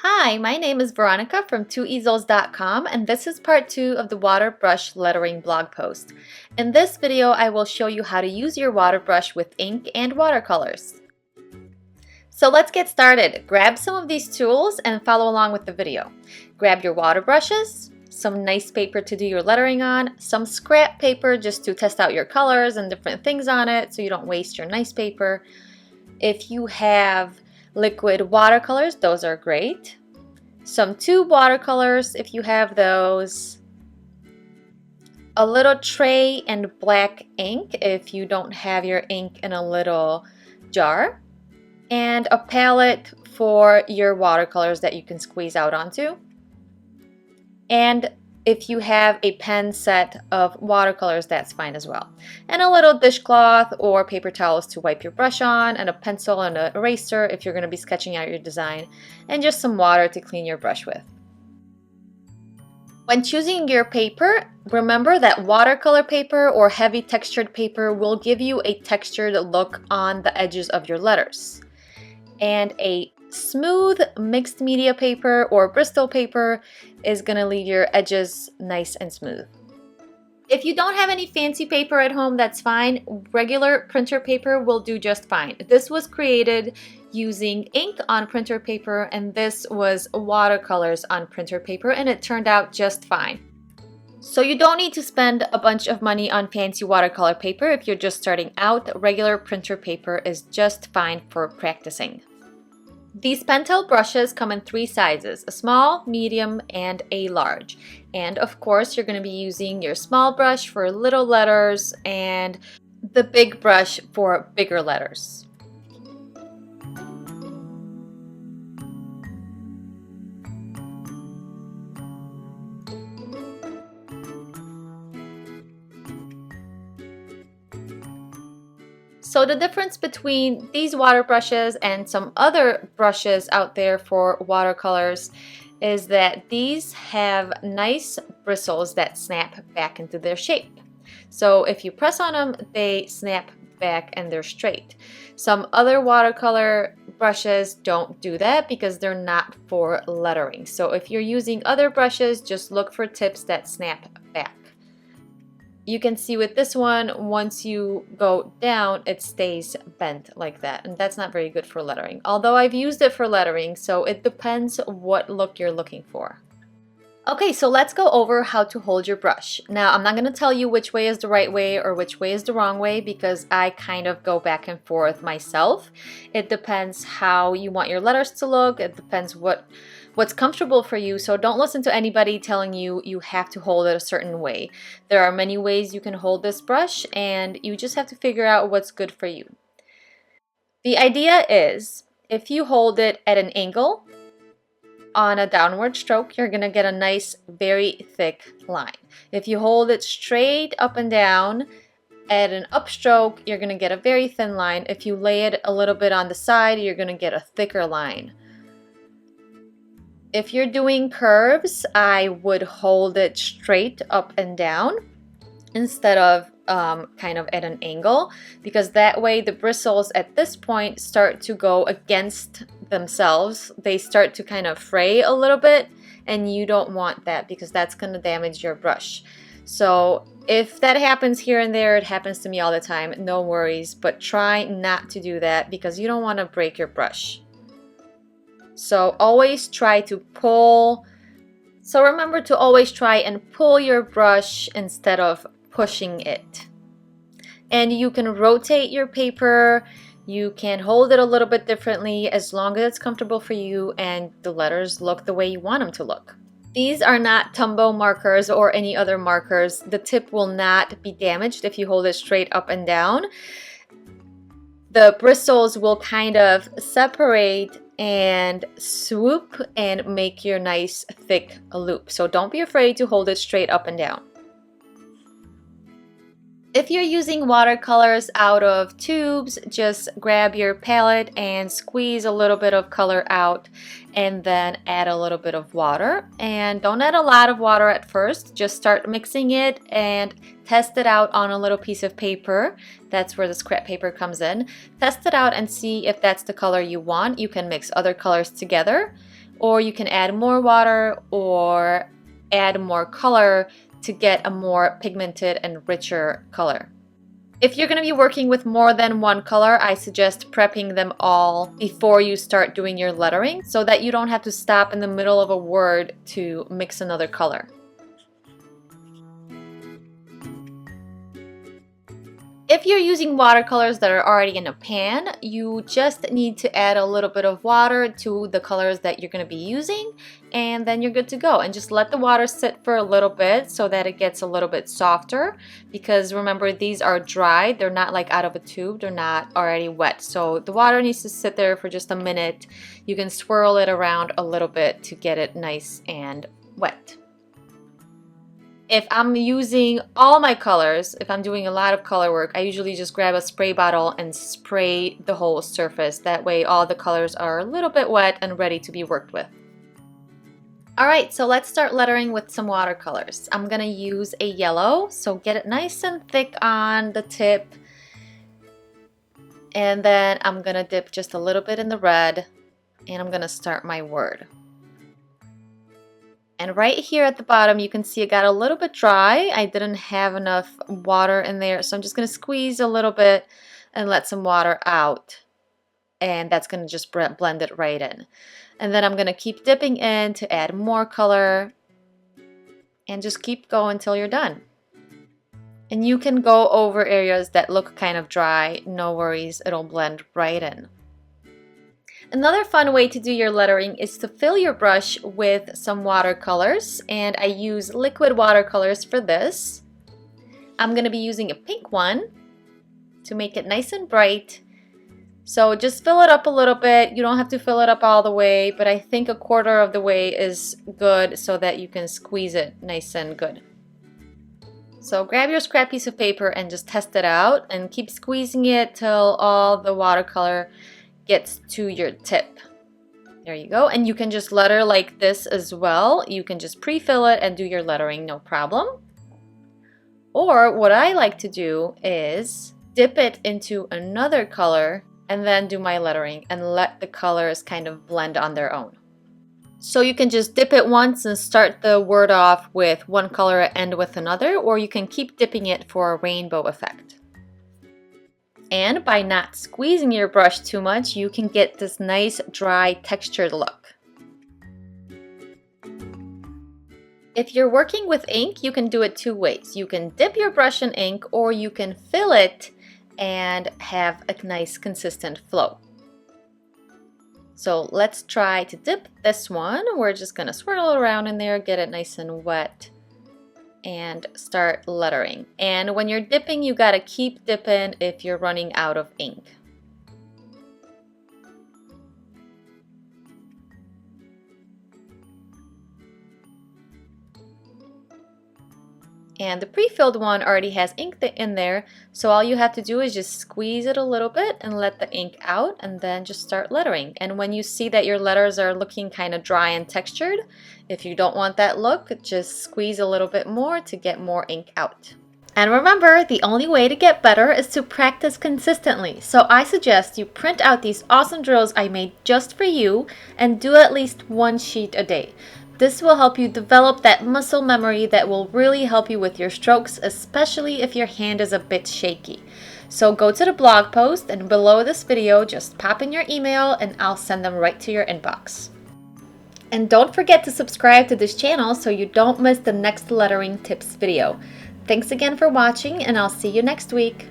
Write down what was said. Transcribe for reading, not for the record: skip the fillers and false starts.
Hi, my name is Veronica from 2easels.com, and this is part 2 of the water brush lettering blog post. In this video, I will show you how to use your water brush with ink and watercolors. So let's get started. Grab some of these tools and follow along with the video. Grab your water brushes, some nice paper to do your lettering on, some scrap paper just to test out your colors and different things on it so you don't waste your nice paper. If you have liquid watercolors, those are great. Some tube watercolors if you have those. A little tray and black ink if you don't have your ink in a little jar. And a palette for your watercolors that you can squeeze out onto. And if you have a pen set of watercolors, that's fine as well. And a little dishcloth or paper towels to wipe your brush on, and a pencil and an eraser if you're going to be sketching out your design, and just some water to clean your brush with. When choosing your paper, remember that watercolor paper or heavy textured paper will give you a textured look on the edges of your letters. And a smooth mixed media paper or Bristol paper is going to leave your edges nice and smooth. If you don't have any fancy paper at home, that's fine. Regular printer paper will do just fine. This was created using ink on printer paper, and this was watercolors on printer paper, and it turned out just fine. So you don't need to spend a bunch of money on fancy watercolor paper if you're just starting out. Regular printer paper is just fine for practicing. These Pentel brushes come in 3 sizes, a small, medium, and a large. And of course, you're going to be using your small brush for little letters and the big brush for bigger letters. So the difference between these water brushes and some other brushes out there for watercolors is that these have nice bristles that snap back into their shape. So if you press on them, they snap back and they're straight. Some other watercolor brushes don't do that because they're not for lettering. So if you're using other brushes, just look for tips that snap back. You can see with this one, once you go down, it stays bent like that, and that's not very good for lettering. Although I've used it for lettering, so it depends what look you're looking for. Okay, so let's go over how to hold your brush. Now, I'm not going to tell you which way is the right way or which way is the wrong way because I kind of go back and forth myself. It depends how you want your letters to look. It depends what's comfortable for you, so don't listen to anybody telling you you have to hold it a certain way. There are many ways you can hold this brush, and you just have to figure out what's good for you. The idea is, if you hold it at an angle on a downward stroke, you're going to get a nice, very thick line. If you hold it straight up and down at an upstroke, you're going to get a very thin line. If you lay it a little bit on the side, you're going to get a thicker line. If you're doing curves, I would hold it straight up and down instead of kind of at an angle, because that way the bristles at this point start to go against themselves. They start to kind of fray a little bit, and you don't want that because that's going to damage your brush. So if that happens here and there, it happens to me all the time, no worries, but try not to do that because you don't want to break your brush. So always try to pull. So remember to always try and pull your brush instead of pushing it. And you can rotate your paper. You can hold it a little bit differently as long as it's comfortable for you and the letters look the way you want them to look. These are not Tombow markers or any other markers. The tip will not be damaged if you hold it straight up and down. The bristles will kind of separate and swoop and make your nice thick loop. So don't be afraid to hold it straight up and down. If you're using watercolors out of tubes, just grab your palette and squeeze a little bit of color out and then add a little bit of water. And don't add a lot of water at first, just start mixing it and test it out on a little piece of paper. That's where the scrap paper comes in. Test it out and see if that's the color you want. You can mix other colors together, or you can add more water or add more color to get a more pigmented and richer color. If you're going to be working with more than one color, I suggest prepping them all before you start doing your lettering so that you don't have to stop in the middle of a word to mix another color. If you're using watercolors that are already in a pan, you just need to add a little bit of water to the colors that you're going to be using, and then you're good to go. And just let the water sit for a little bit so that it gets a little bit softer, because remember, these are dry. They're not like out of a tube. They're not already wet. So the water needs to sit there for just a minute. You can swirl it around a little bit to get it nice and wet. If I'm using all my colors, if I'm doing a lot of color work, I usually just grab a spray bottle and spray the whole surface. That way all the colors are a little bit wet and ready to be worked with. Alright, so let's start lettering with some watercolors. I'm going to use a yellow, so get it nice and thick on the tip. And then I'm going to dip just a little bit in the red, and I'm going to start my word. And right here at the bottom, you can see it got a little bit dry. I didn't have enough water in there, so I'm just going to squeeze a little bit and let some water out. And that's going to just blend it right in. And then I'm going to keep dipping in to add more color. And just keep going until you're done. And you can go over areas that look kind of dry. No worries, it'll blend right in. Another fun way to do your lettering is to fill your brush with some watercolors, and I use liquid watercolors for this. I'm going to be using a pink one to make it nice and bright. So just fill it up a little bit. You don't have to fill it up all the way, but I think a quarter of the way is good so that you can squeeze it nice and good. So grab your scrap piece of paper and just test it out and keep squeezing it till all the watercolor gets to your tip. There you go. And you can just letter like this as well. You can just pre-fill it and do your lettering, no problem. Or what I like to do is dip it into another color and then do my lettering and let the colors kind of blend on their own. So you can just dip it once and start the word off with one color and end with another, or you can keep dipping it for a rainbow effect. And by not squeezing your brush too much, you can get this nice dry textured look. If you're working with ink, you can do it two ways. You can dip your brush in ink, or you can fill it and have a nice consistent flow. So let's try to dip this one. We're just gonna swirl it around in there, get it nice and wet, and start lettering. And when you're dipping, you gotta keep dipping if you're running out of ink. And the pre-filled one already has ink in there, so all you have to do is just squeeze it a little bit and let the ink out, and then just start lettering. And when you see that your letters are looking kind of dry and textured, if you don't want that look, just squeeze a little bit more to get more ink out. And remember, the only way to get better is to practice consistently. So I suggest you print out these awesome drills I made just for you and do at least one sheet a day. This will help you develop that muscle memory that will really help you with your strokes, especially if your hand is a bit shaky. So go to the blog post, and below this video, just pop in your email and I'll send them right to your inbox. And don't forget to subscribe to this channel so you don't miss the next lettering tips video. Thanks again for watching, and I'll see you next week.